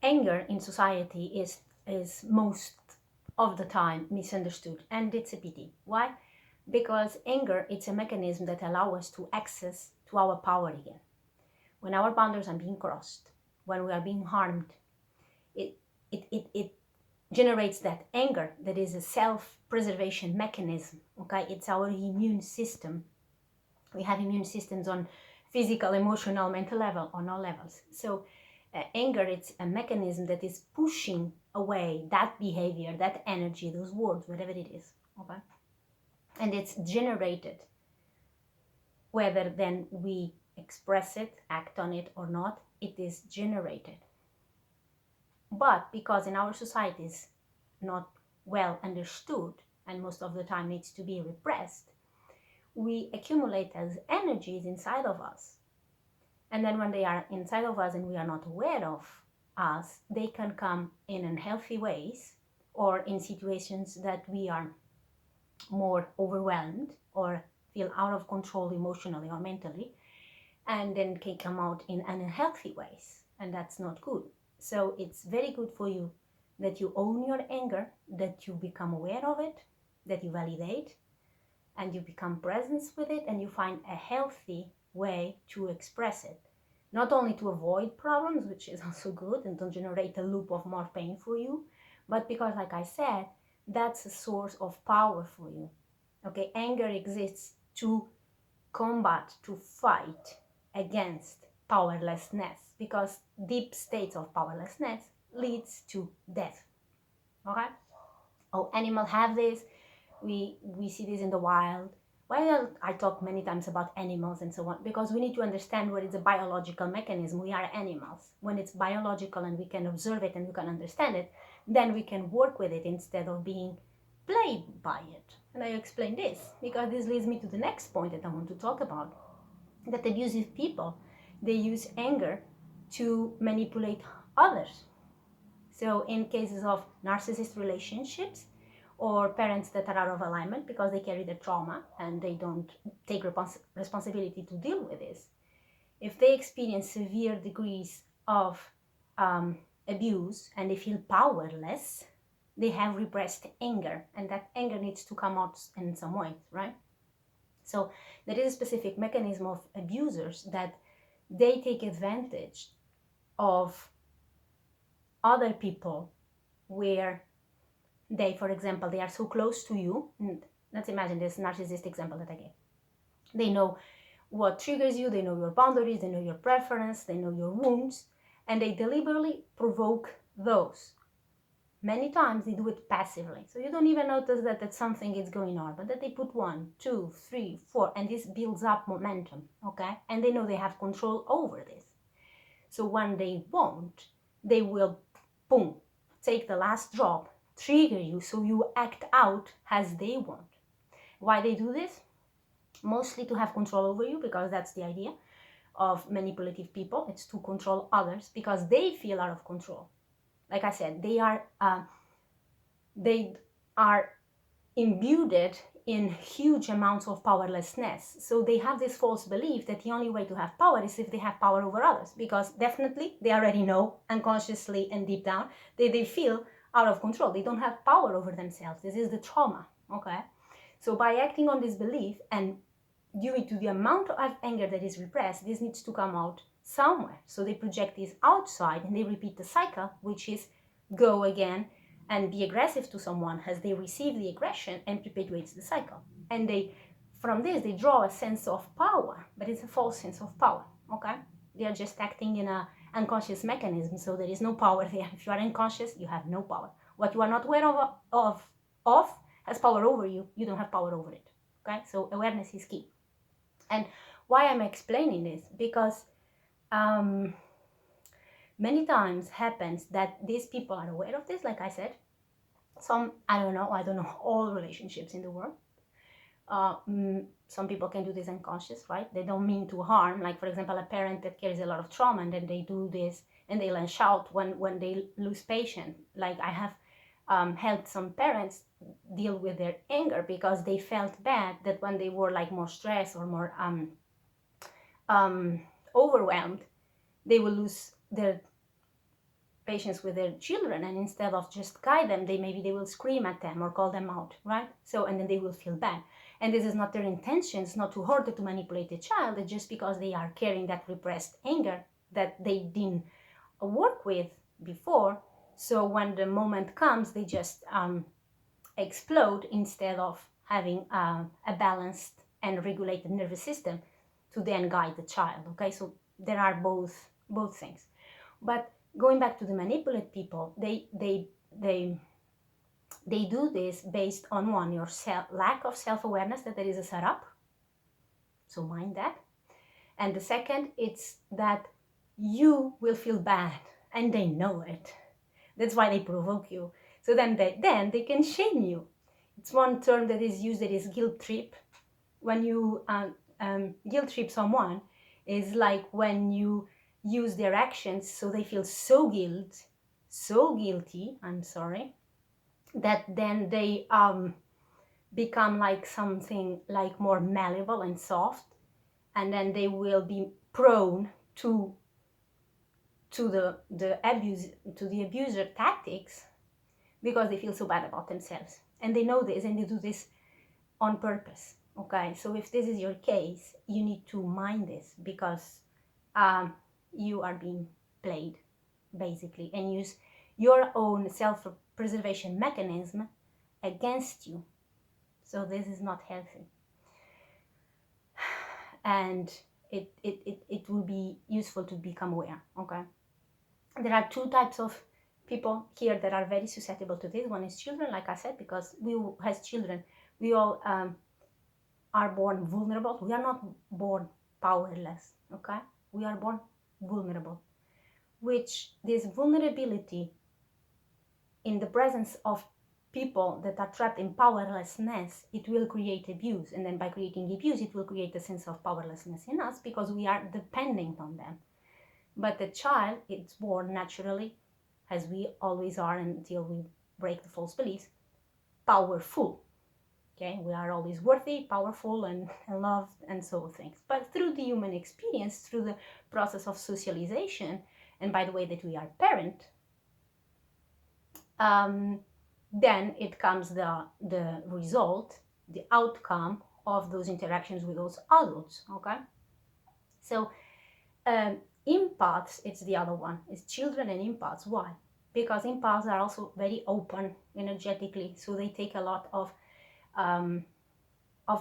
Anger in society is most of the time misunderstood, and it's a pity. Why? Because anger, it's a mechanism that allows us to access to our power again. When our boundaries are being crossed, when we are being harmed, it it generates that anger that is a self-preservation mechanism. Okay, it's our immune system. We have immune systems on physical, emotional, mental level, on all levels. So anger, it's a mechanism that is pushing away that behavior, that energy, those words, whatever it is. Okay, and it's generated whether then we express it, act on it or not. It is generated. But because in our societies not well understood and most of the time needs to be repressed, we accumulate as energies inside of us. And then when they are inside of us and we are not aware of us, they can come in unhealthy ways or in situations that we are more overwhelmed or feel out of control emotionally or mentally, and then can come out in unhealthy ways, and that's not good. So it's very good for you that you own your anger, that you become aware of it, that you validate, and you become presence with it, and you find a healthy way to express it. Not only to avoid problems, which is also good and don't generate a loop of more pain for you, but because, like I said, that's a source of power for you. Okay, anger exists to combat, to fight against powerlessness, because deep states of powerlessness leads to death. Okay, oh, animals have this. We see this in the wild. Well, I talk many times about animals and so on, because we need to understand what is a biological mechanism. We are animals. When it's biological and we can observe it and we can understand it, then we can work with it instead of being played by it. And I explain this because this leads me to the next point that I want to talk about, that abusive people, they use anger to manipulate others. So in cases of narcissist relationships or parents that are out of alignment because they carry the trauma and they don't take responsibility to deal with this, if they experience severe degrees of abuse and they feel powerless, they have repressed anger, and that anger needs to come out in some way, right? So there is a specific mechanism of abusers that they take advantage of other people where they, for example, they are so close to you. And let's imagine this narcissist example that I gave. They know what triggers you, they know your boundaries, they know your preference, they know your wounds, and they deliberately provoke those. Many times they do it passively, so you don't even notice that something is going on, but that they put 1, 2, 3, 4, and this builds up momentum, okay? And they know they have control over this. So when they won't, they will, boom, take the last drop, trigger you, so you act out as they want. Why they do this? Mostly to have control over you, because that's the idea of manipulative people. It's to control others because they feel out of control. Like I said, they are imbued in huge amounts of powerlessness. So they have this false belief that the only way to have power is if they have power over others, because definitely they already know unconsciously and deep down they feel out of control. They don't have power over themselves. This is the trauma, okay? So by acting on this belief and due to the amount of anger that is repressed, this needs to come out somewhere. So they project this outside and they repeat the cycle, which is go again and be aggressive to someone as they receive the aggression, and perpetuates the cycle. And they, from this, they draw a sense of power, but it's a false sense of power, okay? They are just acting in a unconscious mechanism, so there is no power there. If you are unconscious, you have no power. What you are not aware of has power over you. You don't have power over it, okay? So awareness is key. And why I'm explaining this? Because many times happens that these people are aware of this, like I said. Some, I don't know all relationships in the world. Some people can do this unconscious, right? They don't mean to harm. Like, for example, a parent that carries a lot of trauma and then they do this and they lash out when they lose patience. Like, I have helped some parents deal with their anger because they felt bad that when they were like more stressed or more overwhelmed, they will lose their patience with their children, and instead of just guide them, maybe they will scream at them or call them out, right? So, and then they will feel bad. And this is not their intention. It's not to hurt or to manipulate the child. It's just because they are carrying that repressed anger that they didn't work with before. So when the moment comes, they just explode instead of having a balanced and regulated nervous system to then guide the child. Okay, so there are both things. But going back to the manipulate people, they do this based on one, your lack of self-awareness that there is a setup. So mind that. And the second, it's that you will feel bad, and they know it. That's why they provoke you. So then they can shame you. It's one term that is used, that is guilt trip. When you guilt trip someone, is like when you use their actions so they feel so guilty, I'm sorry, that then they become like something like more malleable and soft, and then they will be prone to the abuser tactics, because they feel so bad about themselves, and they know this, and they do this on purpose. Okay, so if this is your case, you need to mind this, because you are being played, basically, and use your own self-preservation mechanism against you. So this is not healthy, and it will be useful to become aware. Okay, there are two types of people here that are very susceptible to this. One is children, like I said, because we, as children, we all are born vulnerable. We are not born powerless. Okay, we are born vulnerable, which this vulnerability in the presence of people that are trapped in powerlessness, it will create abuse, and then by creating abuse, it will create a sense of powerlessness in us, because we are dependent on them. But the child, it's born naturally, as we always are until we break the false beliefs, powerful. Okay, we are always worthy, powerful, and loved, and so things. But through the human experience, through the process of socialization, and by the way that we are parent, then it comes the result, the outcome of those interactions with those adults. Okay, so empaths, it's the other one, it's children and empaths. Why? Because empaths are also very open energetically, so they take a lot of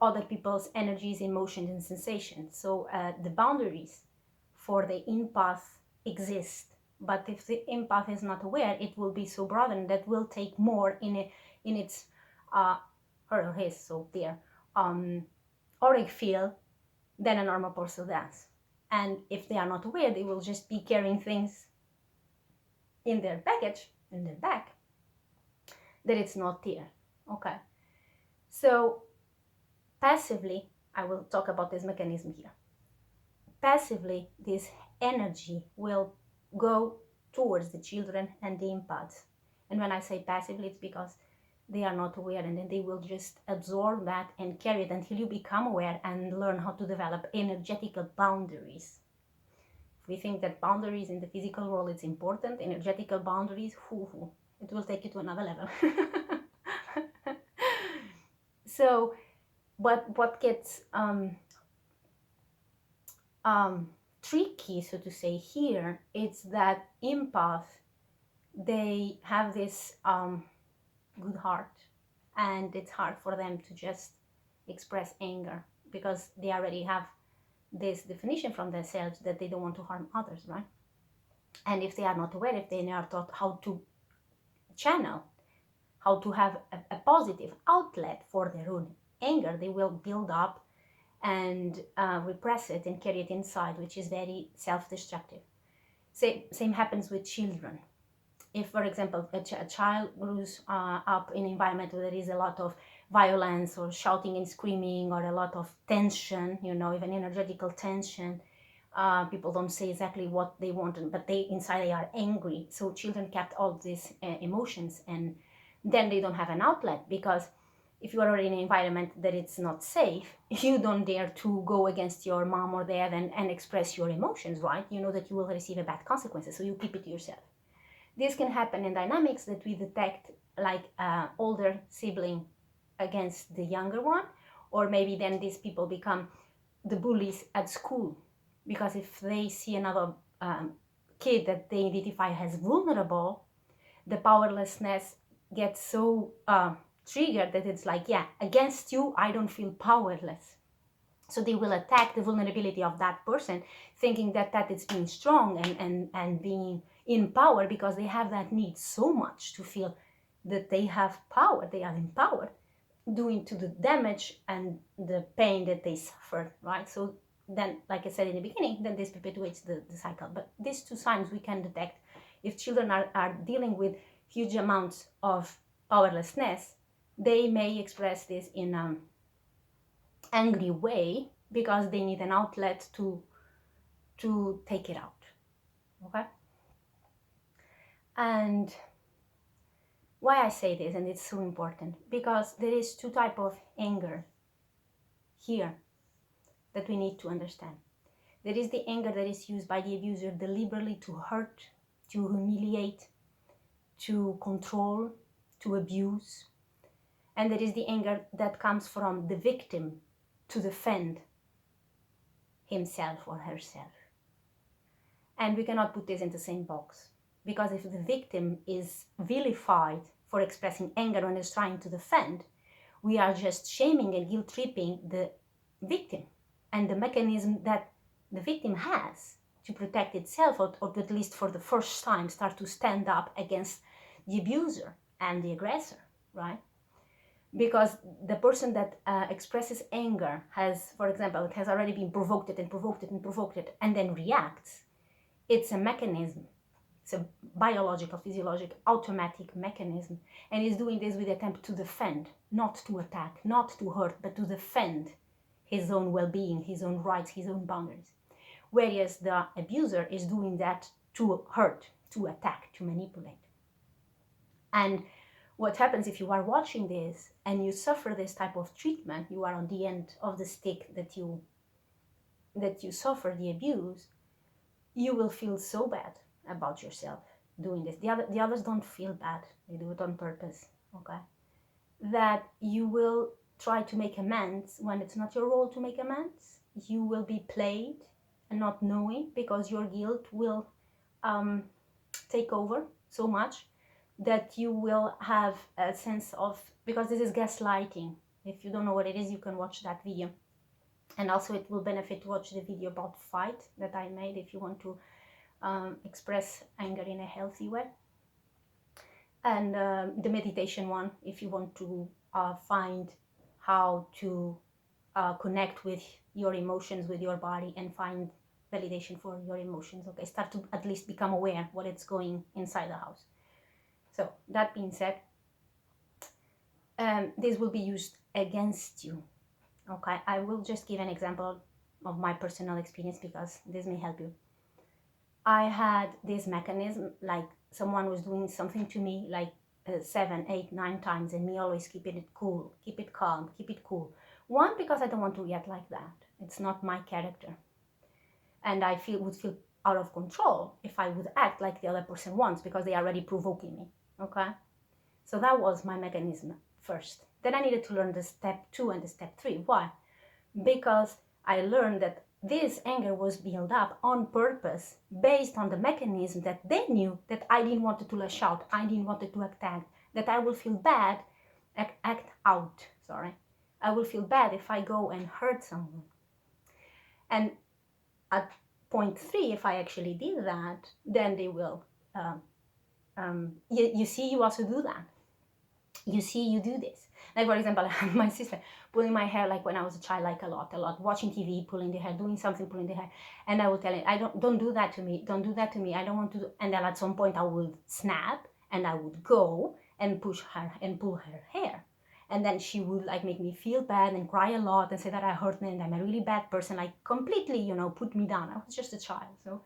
other people's energies, emotions, and sensations. So the boundaries for the empath exist. But if the empath is not aware, it will be so broadened that will take more in its her or his, so their auric field than a normal person does. And if they are not aware, they will just be carrying things in their baggage, in their back, that it's not there. Okay, so passively, I will talk about this mechanism here. Passively, this energy will go towards the children and the empaths. And when I say passively, it's because they are not aware, and then they will just absorb that and carry it until you become aware and learn how to develop energetical boundaries. If we think that boundaries in the physical world is important, energetical boundaries, it will take you to another level. So what gets tricky, so to say, here, it's that empath, they have this good heart, and it's hard for them to just express anger, because they already have this definition from themselves that they don't want to harm others, right? And if they are not aware, if they are not taught how to channel, how to have a positive outlet for their own anger, they will build up and repress it and carry it inside, which is very self-destructive. Same happens with children. If, for example, a child grows up in an environment where there is a lot of violence or shouting and screaming, or a lot of tension, even energetical tension, people don't say exactly what they want, but inside they are angry. So children kept all these emotions, and then they don't have an outlet, because if you are already in an environment that it's not safe, you don't dare to go against your mom or dad and express your emotions, right? You know that you will receive a bad consequences, so you keep it to yourself. This can happen in dynamics that we detect, like older sibling against the younger one, or maybe then these people become the bullies at school, because if they see another kid that they identify as vulnerable, the powerlessness gets so triggered that it's like, yeah, against you, I don't feel powerless. So they will attack the vulnerability of that person, thinking that that is being strong and being in power, because they have that need so much to feel that they have power, they are empowered, doing to the damage and the pain that they suffer, right? So then, like I said in the beginning, then this perpetuates the cycle. But these two signs we can detect if children are dealing with huge amounts of powerlessness. They may express this in angry way because they need an outlet to take it out. Okay. And why I say this, and it's so important, because there is two type of anger here that we need to understand. There is the anger that is used by the abuser deliberately to hurt, to humiliate, to control, to abuse. And there is the anger that comes from the victim to defend himself or herself. And we cannot put this in the same box, because if the victim is vilified for expressing anger and is trying to defend, we are just shaming and guilt tripping the victim and the mechanism that the victim has to protect itself, or to at least for the first time start to stand up against the abuser and the aggressor, right? Because the person that expresses anger has, for example, it has already been provoked it and provoked it and provoked it and then reacts. It's a mechanism. It's a biological, physiological, automatic mechanism. And he's doing this with the attempt to defend, not to attack, not to hurt, but to defend his own well-being, his own rights, his own boundaries. Whereas the abuser is doing that to hurt, to attack, to manipulate. And what happens if you are watching this and you suffer this type of treatment, you are on the end of the stick that you suffer the abuse, you will feel so bad about yourself doing this. The others don't feel bad. They do it on purpose, okay? That you will try to make amends when it's not your role to make amends. You will be played and not knowing, because your guilt will take over so much that you will have a sense of, because this is gaslighting. If you don't know what it is, you can watch that video. And also it will benefit to watch the video about fight that I made if you want to express anger in a healthy way. And the meditation one, if you want to find how to connect with your emotions, with your body, and find validation for your emotions. Okay, start to at least become aware what it's going inside the house. So that being said, this will be used against you. Okay, I will just give an example of my personal experience because this may help you. I had this mechanism, like someone was doing something to me like 7, 8, 9 times, and me always keeping it cool, keep it calm, keep it cool. One, because I don't want to react like that. It's not my character. And I would feel out of control if I would act like the other person wants, because they are already provoking me, okay? So that was my mechanism first. Then I needed to learn the step 2 and the step 3. Why? Because I learned that this anger was built up on purpose based on the mechanism that they knew that I didn't want to lash out, I didn't want to attack, that I will feel bad, act out, sorry. I will feel bad if I go and hurt someone. And at point 3, if I actually did that, then they will, you see, you also do that. You see, you do this. Like, for example, I have my sister pulling my hair, like when I was a child, like a lot, watching TV, pulling the hair, doing something, pulling the hair. And I would tell her, don't do that to me. Don't do that to me. I don't want to do. And then at some point I would snap and I would go and push her and pull her hair. And then she would like make me feel bad and cry a lot and say that I hurt me and I'm a really bad person, like completely, put me down. I was just a child. So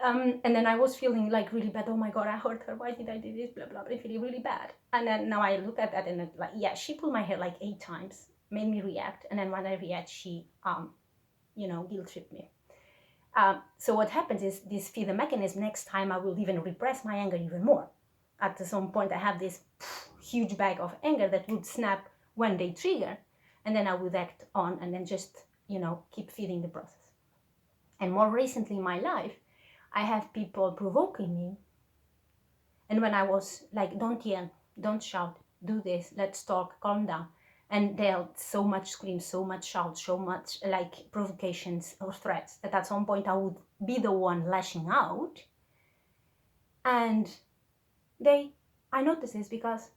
and then I was feeling like really bad. Oh my God, I hurt her. Why did I do this? Blah, blah, blah. I feel really bad. And then now I look at that and it's like, yeah, she pulled my hair like 8 times, made me react. And then when I react, she, guilt tripped me. So what happens is this feed the mechanism. Next time I will even repress my anger even more. At some point I have this huge bag of anger that would snap when they trigger, and then I would act on and then just, keep feeding the process. And more recently in my life, I have people provoking me. And when I was like, don't yell, don't shout, do this, let's talk, calm down. And they'll so much scream, so much shout, so much like provocations or threats that at some point I would be the one lashing out. And I noticed this because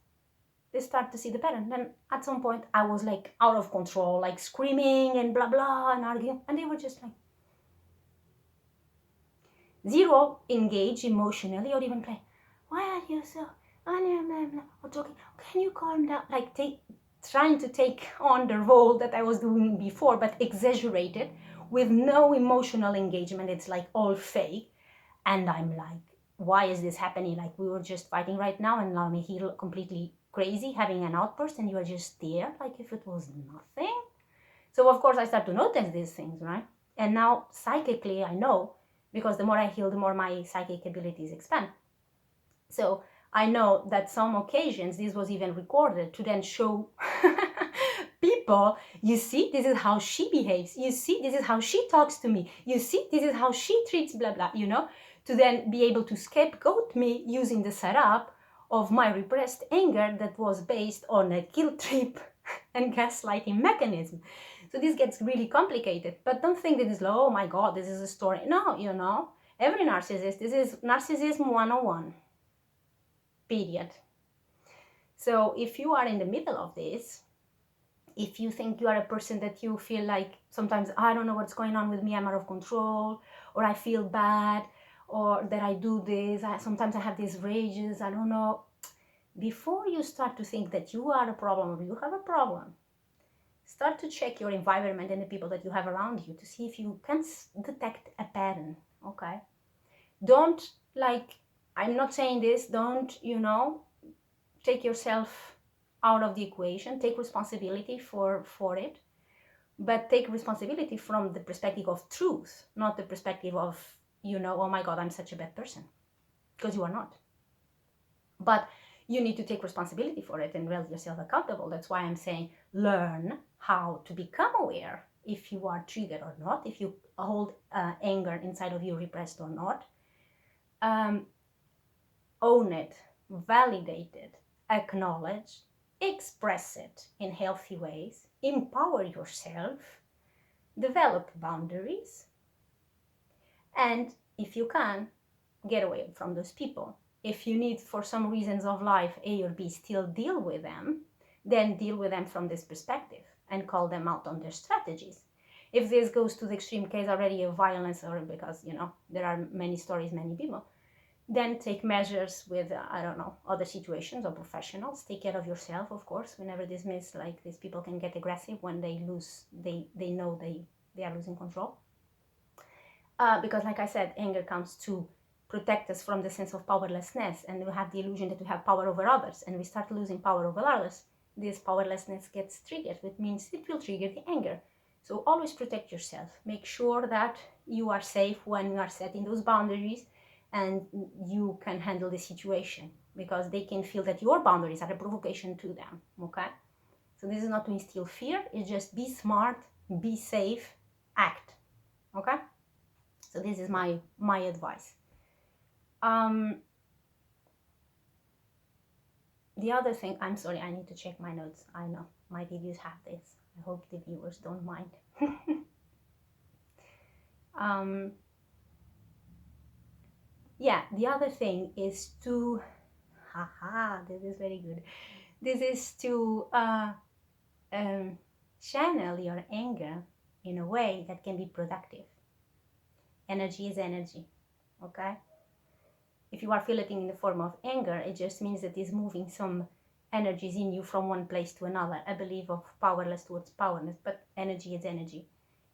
they start to see the pattern. Then at some point I was like out of control, like screaming and blah blah and arguing, and they were just like zero engaged emotionally or even play. Why are you so or talking? Can you calm down? Like trying to take on the role that I was doing before, but exaggerated with no emotional engagement. It's like all fake. And I'm like, why is this happening? Like, we were just fighting right now, and now me here completely crazy, having an outburst, and you are just there, like if it was nothing. So of course I start to notice these things, right? And now psychically I know, because the more I heal, the more my psychic abilities expand. So I know that some occasions this was even recorded to then show people, you see, this is how she behaves. You see, this is how she talks to me. You see, this is how she treats blah, blah, to then be able to scapegoat me using the setup of my repressed anger that was based on a guilt trip and gaslighting mechanism. So this gets really complicated, but don't think that it's, oh my God, this is a story. No, every narcissist, this is narcissism 101. Period. So if you are in the middle of this, if you think you are a person that you feel like sometimes I don't know what's going on with me, I'm out of control, or I feel bad, or that I do this, sometimes I have these rages, I don't know. Before you start to think that you are a problem or you have a problem, start to check your environment and the people that you have around you to see if you can detect a pattern, okay? Don't, like, I'm not saying this, don't, take yourself out of the equation, take responsibility for it, but take responsibility from the perspective of truth, not the perspective of, oh my God, I'm such a bad person, because you are not. But you need to take responsibility for it and hold yourself accountable. That's why I'm saying learn how to become aware if you are triggered or not, if you hold anger inside of you repressed or not. Own it, validate it, acknowledge, express it in healthy ways, empower yourself, develop boundaries, and if you can, get away from those people. If you need, for some reasons of life, A or B, still deal with them, then deal with them from this perspective and call them out on their strategies. If this goes to the extreme case already of violence, or because, there are many stories, many people, then take measures with, other situations or professionals. Take care of yourself, of course, whenever this means like these people can get aggressive when they know they are losing control. Because like I said, anger comes to protect us from the sense of powerlessness, and we have the illusion that we have power over others, and we start losing power over others. This powerlessness gets triggered, which means it will trigger the anger. So always protect yourself. Make sure that you are safe when you are setting those boundaries, and you can handle the situation, because they can feel that your boundaries are a provocation to them, okay? So this is not to instill fear, it's just be smart, be safe, act, okay? So this is my advice. The other thing, I'm sorry, I need to check my notes. I know, my videos have this. I hope the viewers don't mind. Yeah, the other thing is to, this is very good. This is to channel your anger in a way that can be productive. Energy is energy, okay? If you are feeling it in the form of anger, it just means that it's moving some energies in you from one place to another, a belief of powerless towards powerless, but energy is energy.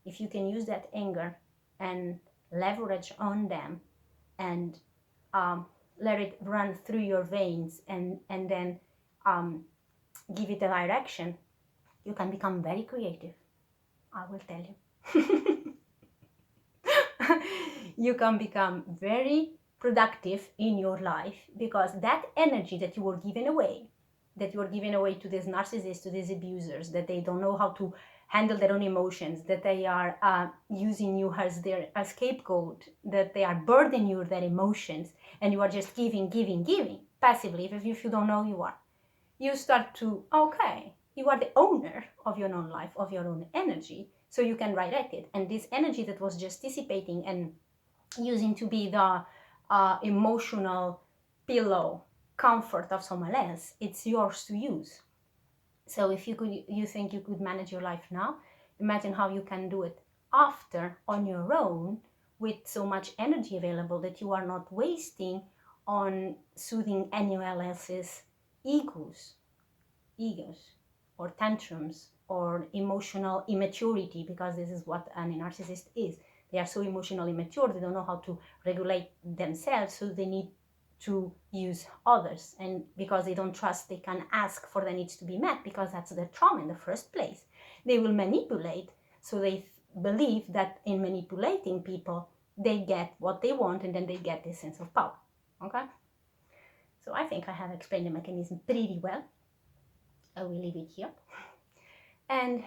If you can use that anger and leverage on them and let it run through your veins and then give it a direction, you can become very creative. I will tell you. you can become very productive in your life, because that energy that you were giving away, to these narcissists, to these abusers, that they don't know how to handle their own emotions, that they are using you as their scapegoat, that they are burdening you with their emotions, and you are just giving, giving, giving passively, if you don't know you are. You start to, okay, you are the owner of your own life, of your own energy, so you can redirect it. And this energy that was just dissipating and using to be the emotional pillow comfort of someone else, it's yours to use. So if you think you could manage your life now, imagine how you can do it after on your own, with so much energy available that you are not wasting on soothing anyone else's egos or tantrums or emotional immaturity, because this is what a narcissist is. They are so emotionally immature, they don't know how to regulate themselves, so they need to use others, and because they don't trust they can ask for their needs to be met, because that's their trauma in the first place, they will manipulate. So they believe that in manipulating people they get what they want, and then they get this sense of power. Okay, so I think I have explained the mechanism pretty well. I will leave it here. And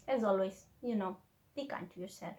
as always, be kind to yourself.